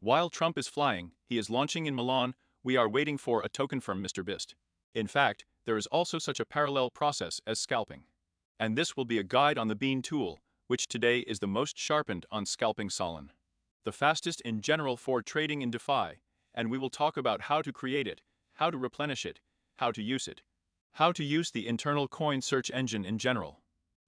While Trump is flying, he is launching in Milan, we are waiting for a token from Mr. Beast. In fact, there is also such a parallel process as scalping. And this will be a guide on the bean tool, which today is the most sharpened on scalping SOLANA. The fastest in general for trading in DeFi, and we will talk about how to create it, how to replenish it, how to use it, how to use the internal coin search engine in general.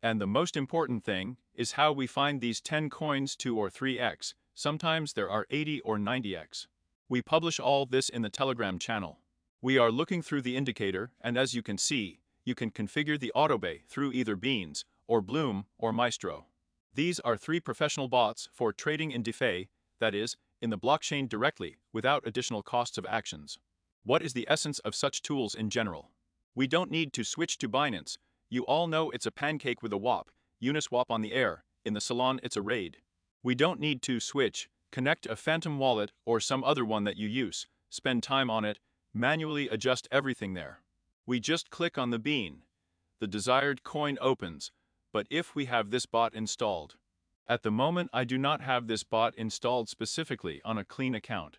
And the most important thing is how we find these 10 coins 2 or 3x, sometimes there are 80 or 90x. We publish all this in the Telegram channel. We are looking through the indicator, and as you can see, you can configure the autobay through either Beans, or Bloom, or Maestro. These are 3 professional bots for trading in DeFi, that is, in the blockchain directly, without additional costs of actions. What is the essence of such tools in general? We don't need to switch to Binance. You all know it's a pancake with a WAP, Uniswap on the air, in the salon it's a raid. We don't need to switch, connect a phantom wallet or some other one that you use, spend time on it, manually adjust everything there. We just click on the bean. The desired coin opens, but if we have this bot installed. At the moment I do not have this bot installed specifically on a clean account.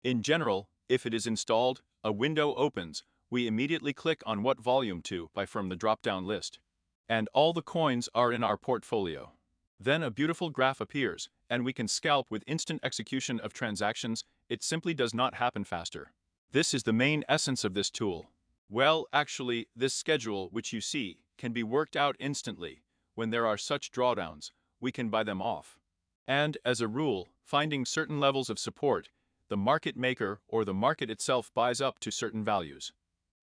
In general, if it is installed, a window opens, we immediately click on what volume to buy from the drop-down list. And all the coins are in our portfolio. Then a beautiful graph appears, and we can scalp with instant execution of transactions. It simply does not happen faster. This is the main essence of this tool. Well, actually, this schedule which you see can be worked out instantly. When there are such drawdowns, we can buy them off. And, as a rule, finding certain levels of support, the market maker or the market itself buys up to certain values.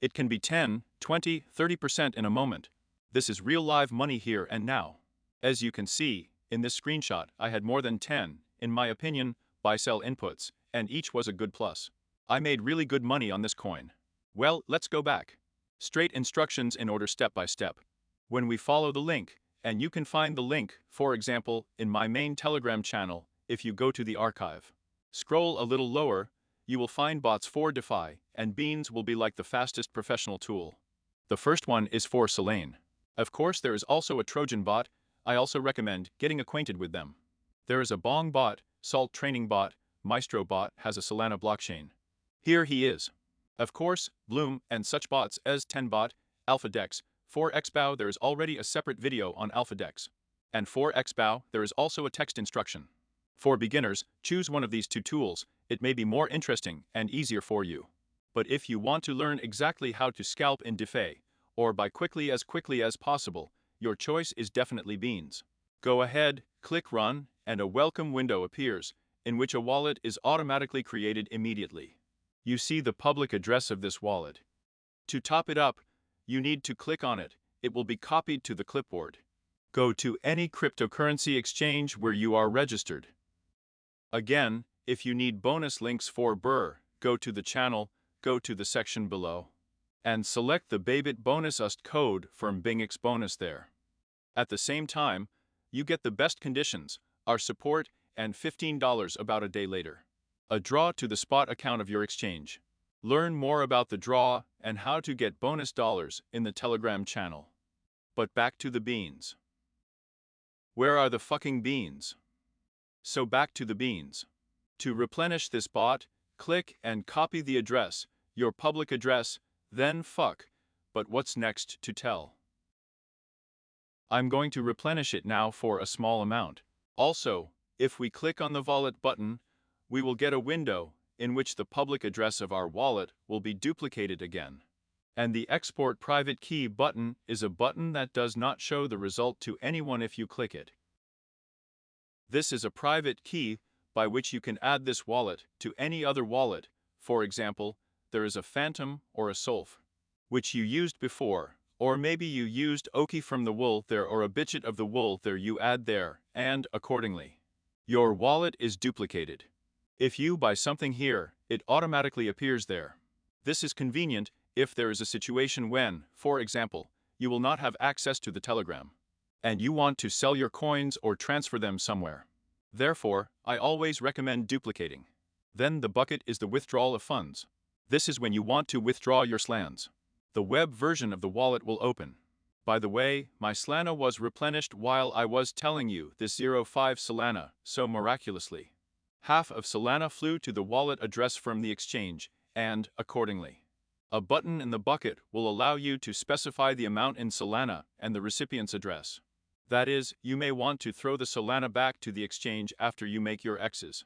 It can be 10, 20, 30% in a moment. This is real live money here and now. As you can see, in this screenshot I had more than 10, in my opinion, buy-sell inputs, and each was a good plus. I made really good money on this coin. Well, let's go back. Straight instructions in order step by step. When we follow the link, and you can find the link, for example, in my main Telegram channel, if you go to the archive. Scroll a little lower, you will find bots for DeFi, and Beans will be like the fastest professional tool. The first one is for SOLANA. Of course there is also a Trojan bot. I also recommend getting acquainted with them. There is a Bong bot, Salt Training bot, Maestro bot has a SOLANA blockchain. Here he is. Of course, Bloom and such bots as 10bot, AlphaDex, 4xBow there is already a separate video on AlphaDex. And 4xBow there is also a text instruction. For beginners, choose one of these 2 tools, it may be more interesting and easier for you. But if you want to learn exactly how to scalp in DeFi, or buy quickly as possible, your choice is definitely Beans. Go ahead, click Run, and a welcome window appears, in which a wallet is automatically created immediately. You see the public address of this wallet. To top it up, you need to click on it, it will be copied to the clipboard. Go to any cryptocurrency exchange where you are registered. Again, if you need bonus links for Burr, go to the channel, go to the section below, and select the Babit bonus UST code from BingX bonus there. At the same time, you get the best conditions, our support, and $15 about a day later. A draw to the spot account of your exchange. Learn more about the draw and how to get bonus dollars in the Telegram channel. But back to the beans. Where are the fucking beans? So back to the beans. To replenish this bot, click and copy the address, your public address, then fuck. But what's next to tell? I'm going to replenish it now for a small amount. Also, if we click on the wallet button, we will get a window in which the public address of our wallet will be duplicated again. And the export private key button is a button that does not show the result to anyone if you click it. This is a private key by which you can add this wallet to any other wallet. For example, there is a Phantom or a Solf, which you used before, or maybe you used Oki from the wool there or a Bitchit of the wool there, you add there, and accordingly, your wallet is duplicated. If you buy something here, it automatically appears there. This is convenient if there is a situation when, for example, you will not have access to the Telegram, and you want to sell your coins or transfer them somewhere. Therefore, I always recommend duplicating. Then the bucket is the withdrawal of funds. This is when you want to withdraw your SLANs. The web version of the wallet will open. By the way, my SOLANA was replenished while I was telling you this 05 SOLANA, so miraculously. Half of Solana flew to the wallet address from the exchange, and, accordingly, a button in the bucket will allow you to specify the amount in Solana and the recipient's address. That is, you may want to throw the Solana back to the exchange after you make your X's.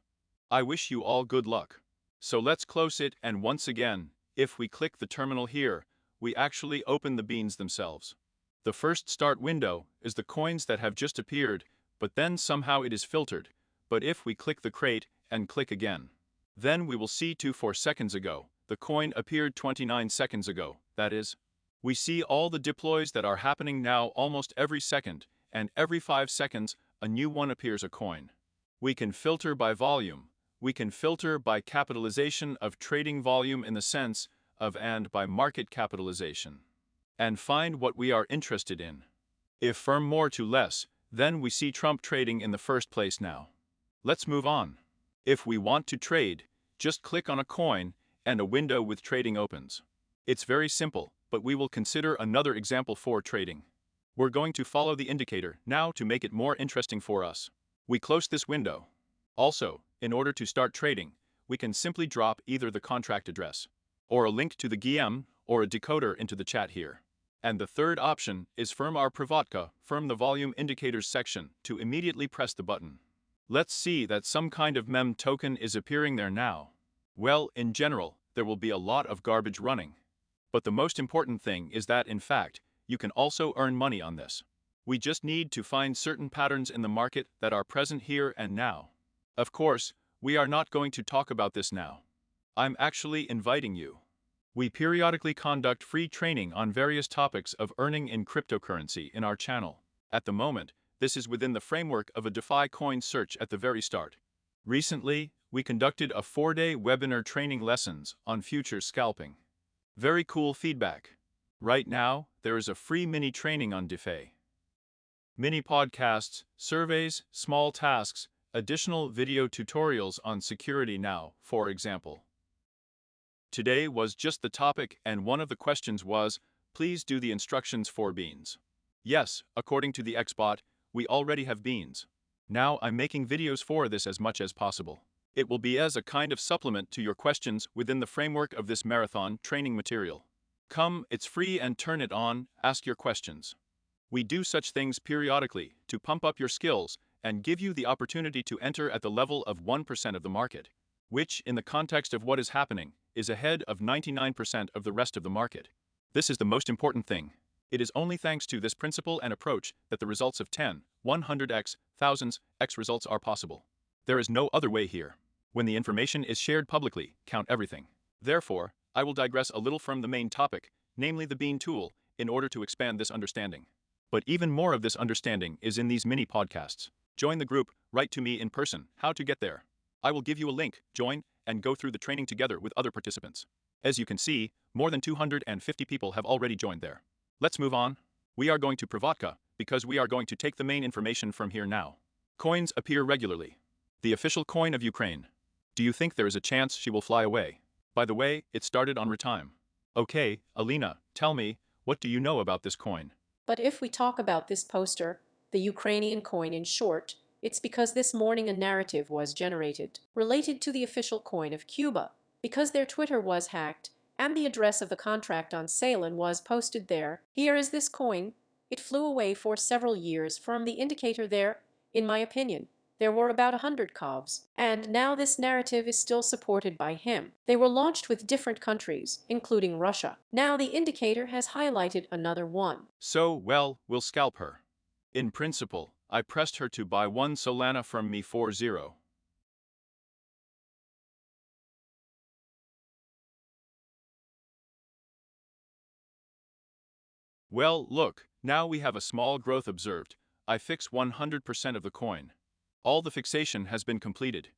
I wish you all good luck. So let's close it, and once again, if we click the terminal here, we actually open the beans themselves. The first start window is the coins that have just appeared, but then somehow it is filtered. But if we click the crate and click again, then we will see 24 seconds ago, the coin appeared 29 seconds ago, that is. We see all the deploys that are happening now almost every second, and every 5 seconds, a new one appears a coin. We can filter by volume. We can filter by capitalization of trading volume in the sense of and by market capitalization. And find what we are interested in. If from more to less, then we see Trump trading in the first place now. Let's move on. If we want to trade, just click on a coin and a window with trading opens. It's very simple, but we will consider another example for trading. We're going to follow the indicator now to make it more interesting for us. We close this window. Also, in order to start trading, we can simply drop either the contract address, or a link to the GM, or a decoder into the chat here. And the third option is from our Privatka, from the volume indicators section, to immediately press the button. Let's see that some kind of mem token is appearing there now. Well, in general, there will be a lot of garbage running. But the most important thing is that, in fact, you can also earn money on this. We just need to find certain patterns in the market that are present here and now. Of course, we are not going to talk about this now. I'm actually inviting you. We periodically conduct free training on various topics of earning in cryptocurrency in our channel. At the moment, this is within the framework of a DeFi coin search at the very start. Recently, we conducted a 4-day webinar training lessons on future scalping. Very cool feedback. Right now, there is a free mini training on DeFi. Mini podcasts, surveys, small tasks, additional video tutorials on security now, for example. Today was just the topic, and one of the questions was, please do the instructions for beans. Yes, according to the Xbot, we already have beans. Now I'm making videos for this as much as possible. It will be as a kind of supplement to your questions within the framework of this marathon training material. Come, it's free and turn it on, ask your questions. We do such things periodically to pump up your skills and give you the opportunity to enter at the level of 1% of the market, which, in the context of what is happening, is ahead of 99% of the rest of the market. This is the most important thing. It is only thanks to this principle and approach that the results of 10, 100x, thousands, x results are possible. There is no other way here. When the information is shared publicly, count everything. Therefore, I will digress a little from the main topic, namely the bean tool, in order to expand this understanding. But even more of this understanding is in these mini podcasts. Join the group, write to me in person, how to get there. I will give you a link, join, and go through the training together with other participants. As you can see, more than 250 people have already joined there. Let's move on. We are going to Privatka, because we are going to take the main information from here now. Coins appear regularly. The official coin of Ukraine. Do you think there is a chance she will fly away? By the way, it started on Retime. Okay, Alina, tell me, what do you know about this coin? But if we talk about this poster, the Ukrainian coin in short, it's because this morning a narrative was generated related to the official coin of Cuba, because their Twitter was hacked and the address of the contract on SOLANA was posted there. Here is this coin. It flew away for several years from the indicator there. In my opinion, there were about 100 COVs, and now this narrative is still supported by him. They were launched with different countries, including Russia. Now the indicator has highlighted another one. So, well, we'll scalp her. In principle, I pressed her to buy 1 Solana from me for 0. Well, look, now we have a small growth observed. I fix 100% of the coin. All the fixation has been completed.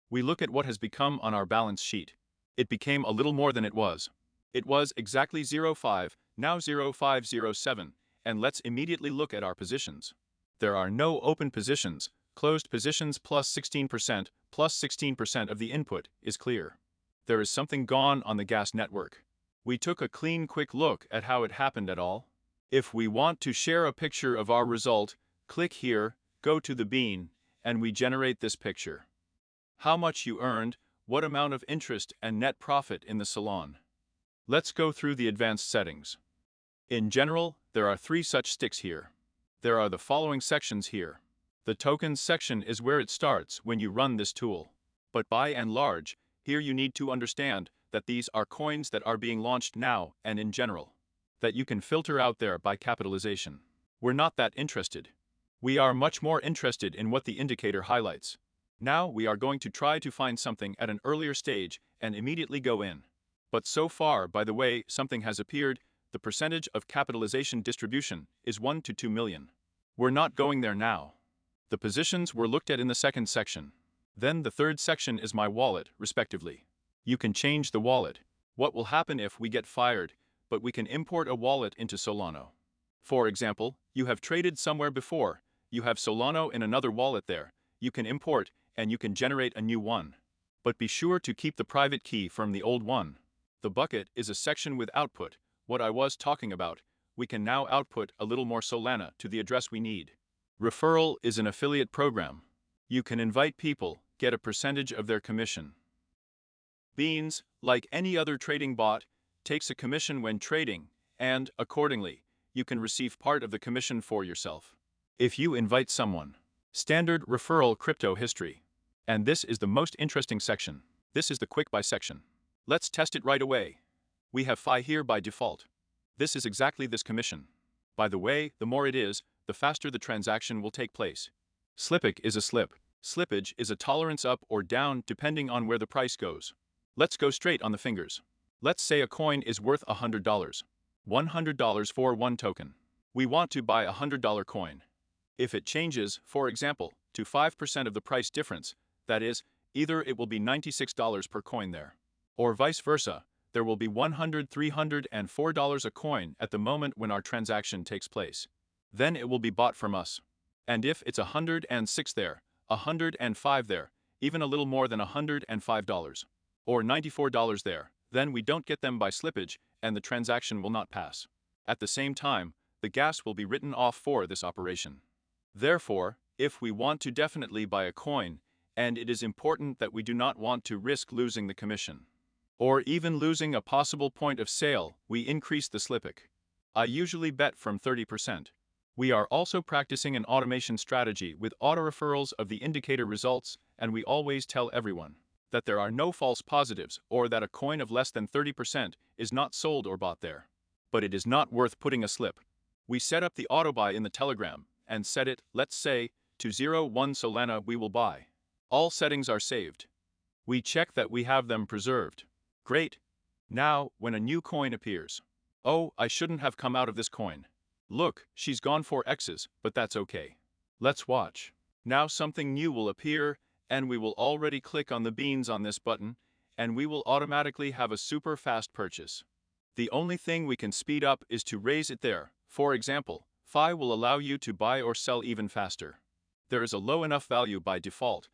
We look at what has become on our balance sheet. It became a little more than it was. It was exactly 0.5, now 0.507, and let's immediately look at our positions. There are no open positions, closed positions plus 16% of the input is clear. There is something gone on the gas network. We took a clean quick look at how it happened at all. If we want to share a picture of our result, click here, go to the bean, and we generate this picture. how much you earned, what amount of interest and net profit in the salon. Let's go through the advanced settings. In general, there are 3 such sticks here. There are the following sections here. The tokens section is where it starts when you run this tool. But by and large, here you need to understand that these are coins that are being launched now and in general, that you can filter out there by capitalization. We're not that interested. We are much more interested in what the indicator highlights. Now we are going to try to find something at an earlier stage and immediately go in. But so far, by the way, something has appeared. The percentage of capitalization distribution is 1 to 2 million. We're not going there now. The positions were looked at in the second section. Then the third section is my wallet, respectively. You can change the wallet. What will happen if we get fired, but we can import a wallet into Solana? For example, you have traded somewhere before, you have Solana in another wallet there, you can import and you can generate a new one. But be sure to keep the private key from the old one. The bucket is a section with output, what I was talking about. We can now output a little more Solana to the address we need. Referral is an affiliate program. You can invite people, get a percentage of their commission. Beans, like any other trading bot, takes a commission when trading, and, accordingly, you can receive part of the commission for yourself. If you invite someone. Standard referral crypto history. And this is the most interesting section. This is the quick buy section. Let's test it right away. We have FI here by default. This is exactly this commission. By the way, the more it is, the faster the transaction will take place. Slippage is a slip. Slippage is a tolerance up or down depending on where the price goes. Let's go straight on the fingers. Let's say a coin is worth $100. $100 for one token. We want to buy a $100 coin. If it changes, for example, to 5% of the price difference, that is, either it will be $96 per coin there, or vice versa, there will be $100, $300, and $4 a coin at the moment when our transaction takes place. Then it will be bought from us. And if it's $106 there, $105 there, even a little more than $105, or $94 there, then we don't get them by slippage and the transaction will not pass. At the same time, the gas will be written off for this operation. Therefore, if we want to definitely buy a coin, and it is important that we do not want to risk losing the commission, or even losing a possible point of sale, we increase the slippage. I usually bet from 30%. We are also practicing an automation strategy with auto-referrals of the indicator results, and we always tell everyone that there are no false positives or that a coin of less than 30% is not sold or bought there. But it is not worth putting a slip. We set up the auto-buy in the Telegram and set it, let's say, to 0.1 Solana we will buy. All settings are saved. We check that we have them preserved. Great. Now, when a new coin appears. Oh, I shouldn't have come out of this coin. Look, she's gone for X's, but that's okay. Let's watch. Now something new will appear, and we will already click on the beans on this button, and we will automatically have a super fast purchase. The only thing we can speed up is to raise it there. For example, FI will allow you to buy or sell even faster. There is a low enough value by default,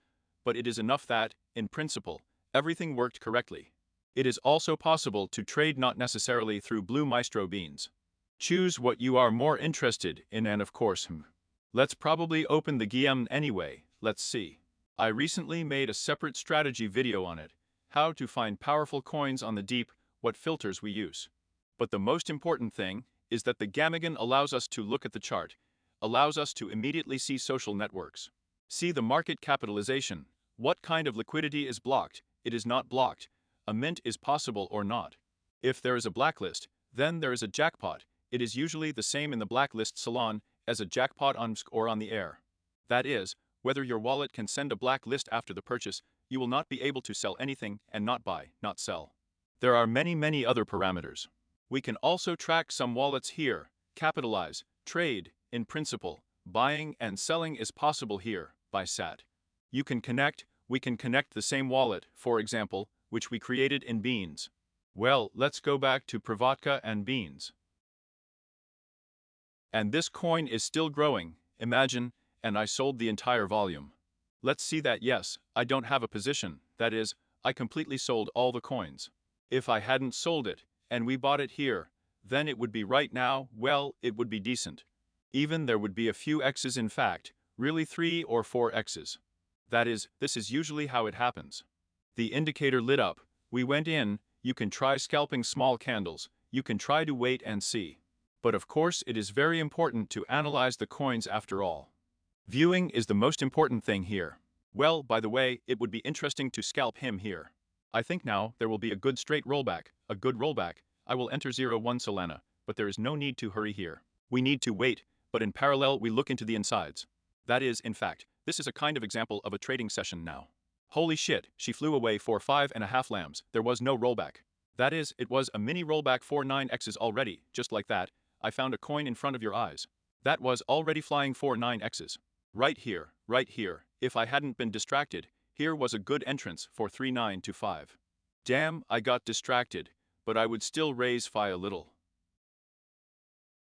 but it is enough that, in principle, everything worked correctly. It is also possible to trade not necessarily through Blue Maestro beans. Choose what you are more interested in and of course, let's probably open the GM anyway, let's see. I recently made a separate strategy video on it, how to find powerful coins on the deep, what filters we use. But the most important thing is that the Gamagan allows us to look at the chart, allows us to immediately see social networks. See the market capitalization, what kind of liquidity is blocked, it is not blocked, a mint is possible or not. If there is a blacklist, then there is a jackpot, it is usually the same in the blacklist salon as a jackpot on SC or on the air. That is, whether your wallet can send a blacklist after the purchase, you will not be able to sell anything and not buy, not sell. There are many other parameters. We can also track some wallets here, capitalize, trade, in principle, buying and selling is possible here, by SAT. You can connect, we can connect the same wallet, for example, which we created in Beans. Well, let's go back to Privatka and Beans. And this coin is still growing, imagine, and I sold the entire volume. Let's see that yes, I don't have a position, that is, I completely sold all the coins. If I hadn't sold it, and we bought it here, then it would be right now, well, it would be decent. Even there would be a few X's in fact, really 3 or 4 X's. That is, this is usually how it happens. The indicator lit up. We went in. You can try scalping small candles. You can try to wait and see. But of course it is very important to analyze the coins after all. Viewing is the most important thing here. Well, by the way, it would be interesting to scalp him here. I think now there will be a good straight rollback, a good rollback. I will enter 01 Solana, but there is no need to hurry here. We need to wait, but in parallel we look into the insides. That is, in fact, this is a kind of example of a trading session now. Holy shit, she flew away for 5.5 lambs, there was no rollback. That is, it was a mini rollback for 9x's already, just like that. I found a coin in front of your eyes. That was already flying for 9x's. Right here, right here. If I hadn't been distracted, here was a good entrance for 3925. Damn, I got distracted, but I would still raise Phi a little.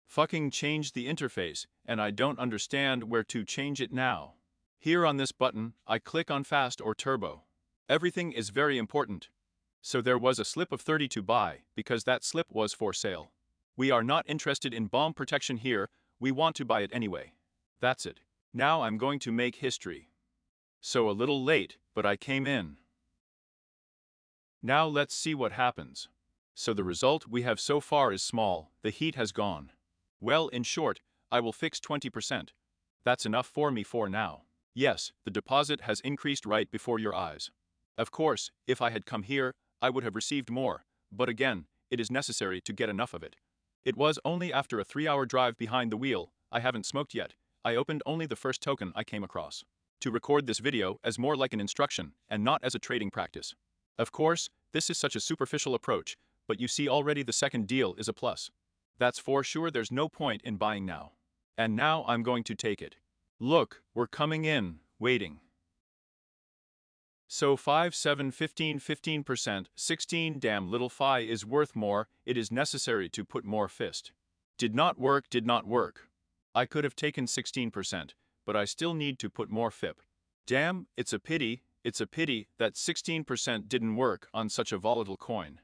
Fucking change the interface, and I don't understand where to change it now. Here on this button, I click on fast or turbo. Everything is very important. So there was a slip of 30 to buy, because that slip was for sale. We are not interested in bomb protection here, we want to buy it anyway. That's it. Now I'm going to make history. So a little late, but I came in. Now let's see what happens. So the result we have so far is small, the heat has gone. Well, in short, I will fix 20%. That's enough for me for now. Yes, the deposit has increased right before your eyes. Of course, if I had come here, I would have received more, but again, it is necessary to get enough of it. It was only after a 3-hour drive behind the wheel, I haven't smoked yet, I opened only the first token I came across. To record this video as more like an instruction and not as a trading practice. Of course, this is such a superficial approach, but you see already the second deal is a plus. That's for sure there's no point in buying now. And now I'm going to take it. Look, we're coming in, waiting. So 5, 7, 15, 15%, 16 damn little Phi is worth more, it is necessary to put more fist. Did not work, did not work. I could have taken 16%, but I still need to put more FIP. Damn, it's a pity that 16% didn't work on such a volatile coin.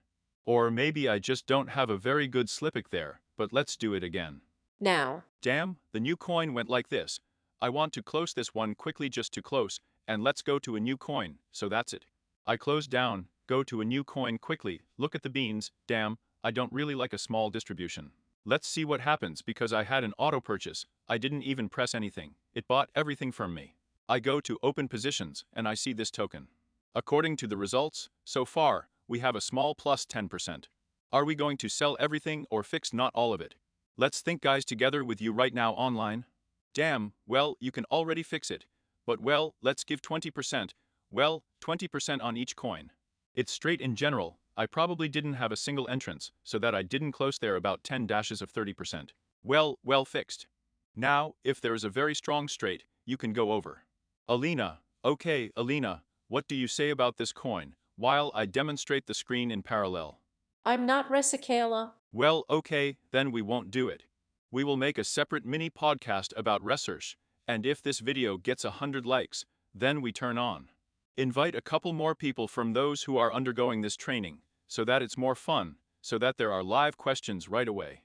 Or maybe I just don't have a very good slipic there, but let's do it again. Now. Damn, the new coin went like this. I want to close this one quickly just to close, and let's go to a new coin, so that's it. I close down, go to a new coin quickly, look at the beans, damn, I don't really like a small distribution. Let's see what happens because I had an auto purchase, I didn't even press anything, it bought everything from me. I go to open positions and I see this token. According to the results, so far, we have a small plus 10%. Are we going to sell everything or fix not all of it? Let's think guys together with you right now online. Damn, well, you can already fix it. But well, let's give 20%. Well, 20% on each coin. It's straight in general, I probably didn't have a single entrance, so that I didn't close there about 10 dashes of 30%. Well fixed. Now, if there is a very strong straight, you can go over. Alina, okay, Alina, what do you say about this coin, while I demonstrate the screen in parallel? I'm not Resicala. Well, okay, then we won't do it. We will make a separate mini podcast about research, and if this video gets 100 likes, then we turn on. Invite a couple more people from those who are undergoing this training, so that it's more fun, so that there are live questions right away.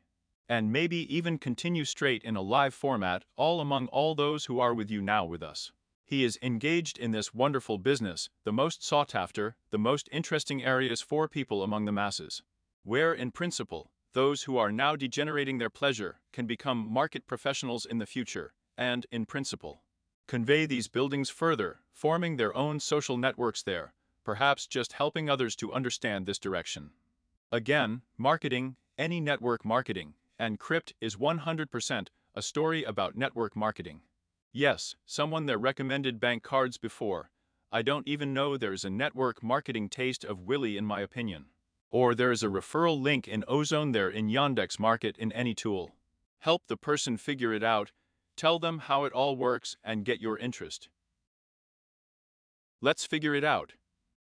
And maybe even continue straight in a live format all among all those who are with you now with us. He is engaged in this wonderful business, the most sought after, the most interesting areas for people among the masses. Where in principle, those who are now degenerating their pleasure can become market professionals in the future, and, in principle, convey these buildings further, forming their own social networks there, perhaps just helping others to understand this direction. Again, marketing, any network marketing, and crypt is 100% a story about network marketing. Yes, someone there recommended bank cards before. I don't even know there's a network marketing taste of Willy in my opinion. Or there is a referral link in Ozone there in Yandex Market in any tool. Help the person figure it out, tell them how it all works and get your interest. Let's figure it out.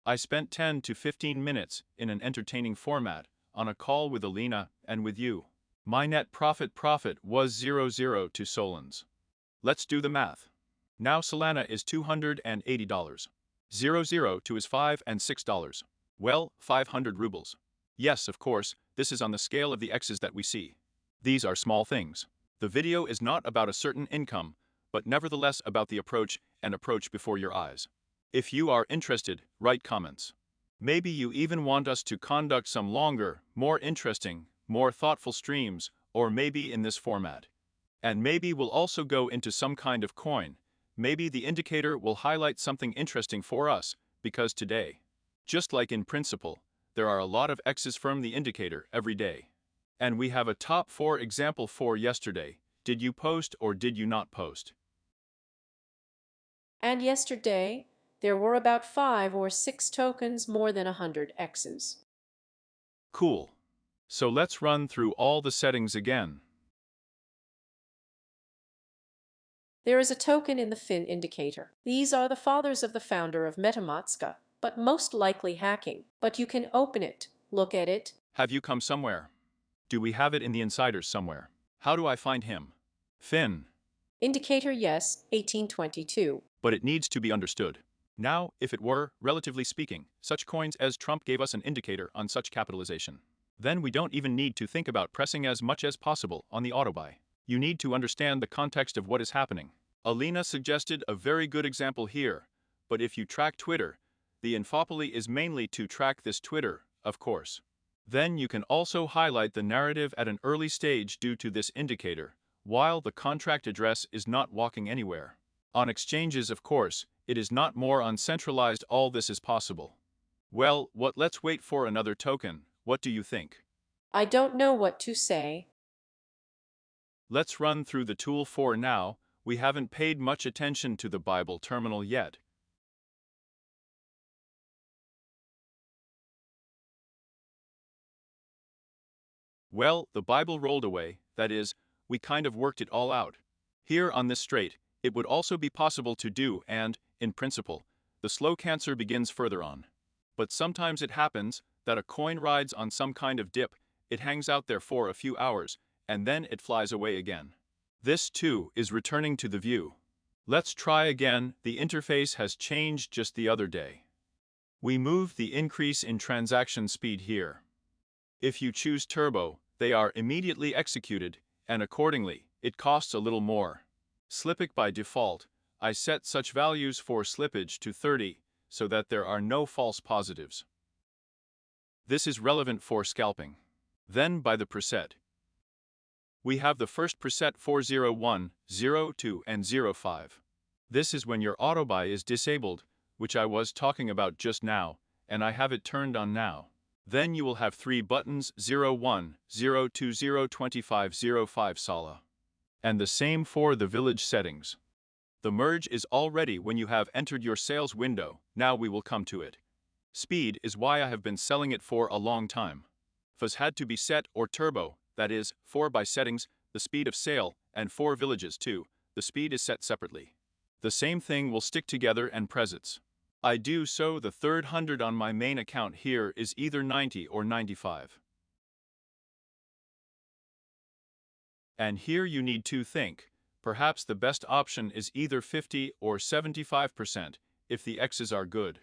I spent 10 to 15 minutes in an entertaining format on a call with Alina and with you. My net profit was 00 to Solans. Let's do the math. Now Solana is $280. 00 to is $5 and $6. Well, 500 rubles. Yes, of course, this is on the scale of the X's that we see. These are small things. The video is not about a certain income, but nevertheless about the approach and approach before your eyes. If you are interested, write comments. Maybe you even want us to conduct some longer, more interesting, more thoughtful streams, or maybe in this format. And maybe we'll also go into some kind of coin. Maybe the indicator will highlight something interesting for us, because today, just like in principle, there are a lot of X's from the indicator every day. And we have a top 4 example for yesterday. Did you post or did you not post? And yesterday, there were about 5 or 6 tokens more than 100 X's. Cool. So let's run through all the settings again. There is a token in the fin indicator. These are the fathers of the founder of MetaMask, but most likely hacking. But you can open it, look at it. Have you come somewhere? Do we have it in the insiders somewhere? How do I find him? Finn. Indicator yes, 1822. But it needs to be understood. Now, if it were, relatively speaking, such coins as Trump gave us an indicator on such capitalization, then we don't even need to think about pressing as much as possible on the auto buy. You need to understand the context of what is happening. Alina suggested a very good example here, but if you track Twitter, the infopoly is mainly to track this Twitter, of course. Then you can also highlight the narrative at an early stage due to this indicator, while the contract address is not walking anywhere. On exchanges, of course, it is not more uncentralized. All this is possible. Well, let's wait for another token. What do you think? I don't know what to say. Let's run through the tool for now. We haven't paid much attention to the Bible terminal yet. Well, the Bible rolled away, that is, we kind of worked it all out. Here on this straight, it would also be possible to do and, in principle, the slow cancer begins further on. But sometimes it happens that a coin rides on some kind of dip, it hangs out there for a few hours, and then it flies away again. This too is returning to the view. Let's try again. The interface has changed just the other day. We move the increase in transaction speed here. If you choose turbo, they are immediately executed, and accordingly, it costs a little more. Slippage by default, I set such values for slippage to 30, so that there are no false positives. This is relevant for scalping. Then by the preset. We have the first preset 401, 02, and 05. This is when your auto buy is disabled, which I was talking about just now, and I have it turned on now. Then you will have 3 buttons 01, 02, 025, 05 SOLA. And the same for the village settings. The merge is all ready when you have entered your sales window. Now we will come to it. Speed is why I have been selling it for a long time. FAS had to be set or turbo, that is, 4 by settings, the speed of sale, and 4 villages too, the speed is set separately. The same thing will stick together and presets. I do so the third 100 on my main account here is either 90 or 95. And here you need to think. Perhaps the best option is either 50 or 75% if the X's are good.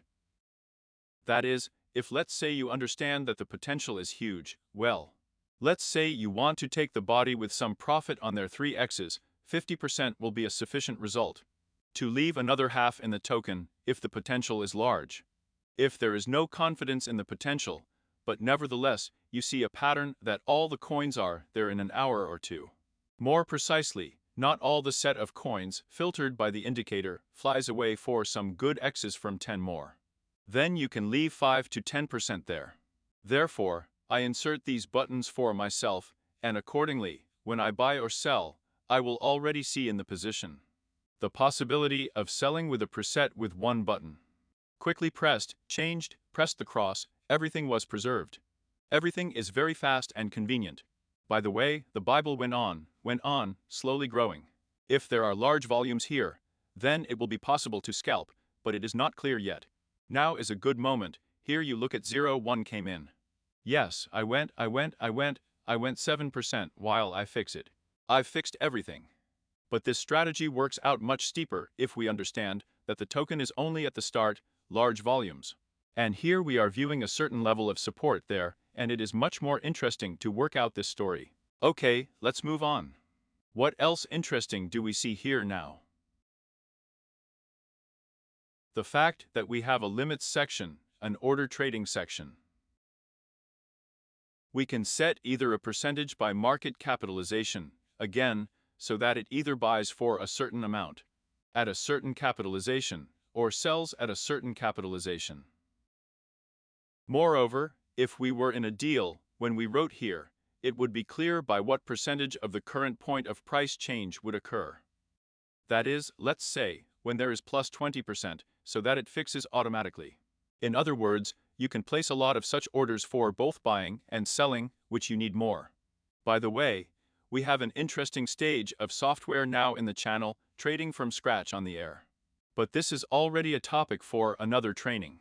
That is, if let's say you understand that the potential is huge, well, let's say you want to take the body with some profit on their 3 X's, 50% will be a sufficient result. To leave another half in the token if the potential is large. If there is no confidence in the potential, but nevertheless you see a pattern that all the coins are there in an hour or two. More precisely, not all the set of coins filtered by the indicator flies away for some good X's from 10 more. Then you can leave 5 to 10% there. Therefore, I insert these buttons for myself, and accordingly, when I buy or sell, I will already see in the position. The possibility of selling with a preset with 1 button. Quickly pressed, changed, pressed the cross, everything was preserved. Everything is very fast and convenient. By the way, the Bible went on, slowly growing. If there are large volumes here, then it will be possible to scalp, but it is not clear yet. Now is a good moment. Here you look at 01 came in. Yes, I went 7% while I fix it. I've fixed everything. But this strategy works out much steeper if we understand that the token is only at the start, large volumes. And here we are viewing a certain level of support there, and it is much more interesting to work out this story. Okay, let's move on. What else interesting do we see here now? The fact that we have a limits section, an order trading section. We can set either a percentage by market capitalization, again, so that it either buys for a certain amount, at a certain capitalization, or sells at a certain capitalization. Moreover, if we were in a deal, when we wrote here, it would be clear by what percentage of the current point of price change would occur. That is, let's say, when there is plus 20%, so that it fixes automatically. In other words, you can place a lot of such orders for both buying and selling, which you need more. By the way, we have an interesting stage of software now in the channel, trading from scratch on the air. But this is already a topic for another training.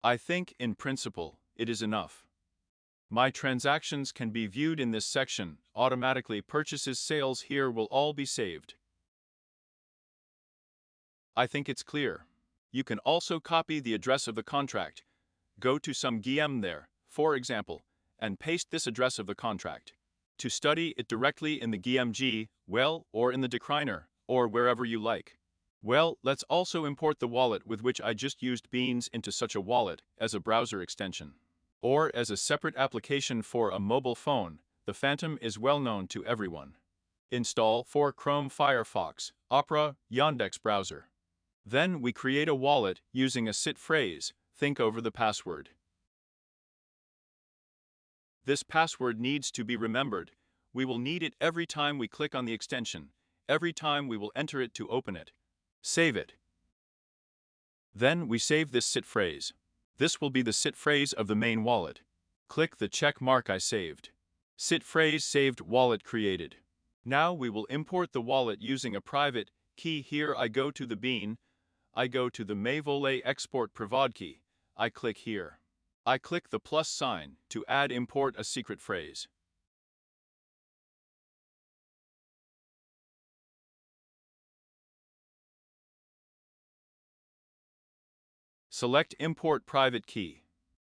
I think, in principle, it is enough. My transactions can be viewed in this section, automatically purchases sales here will all be saved. I think it's clear. You can also copy the address of the contract. Go to some GM there, for example, and paste this address of the contract. To study it directly in the GMG, well, or in the decliner, or wherever you like. Well, let's also import the wallet with which I just used Beans into such a wallet as a browser extension. Or as a separate application for a mobile phone, the Phantom is well known to everyone. Install for Chrome, Firefox, Opera, Yandex browser. Then we create a wallet using a SIT phrase. Think over the password. This password needs to be remembered. We will need it every time we click on the extension, every time we will enter it to open it. Save it. Then we save this SIT phrase. This will be the SIT phrase of the main wallet. Click the check mark I saved. SIT phrase saved, wallet created. Now we will import the wallet using a private key. Here I go to the Bean. I go to the FASOL export private key. I click here. I click the plus sign to add import a secret phrase. Select import private key.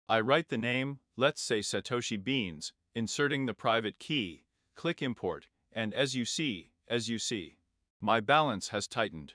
I write the name, let's say Satoshi Beans, inserting the private key, click import, and as you see, my balance has tightened.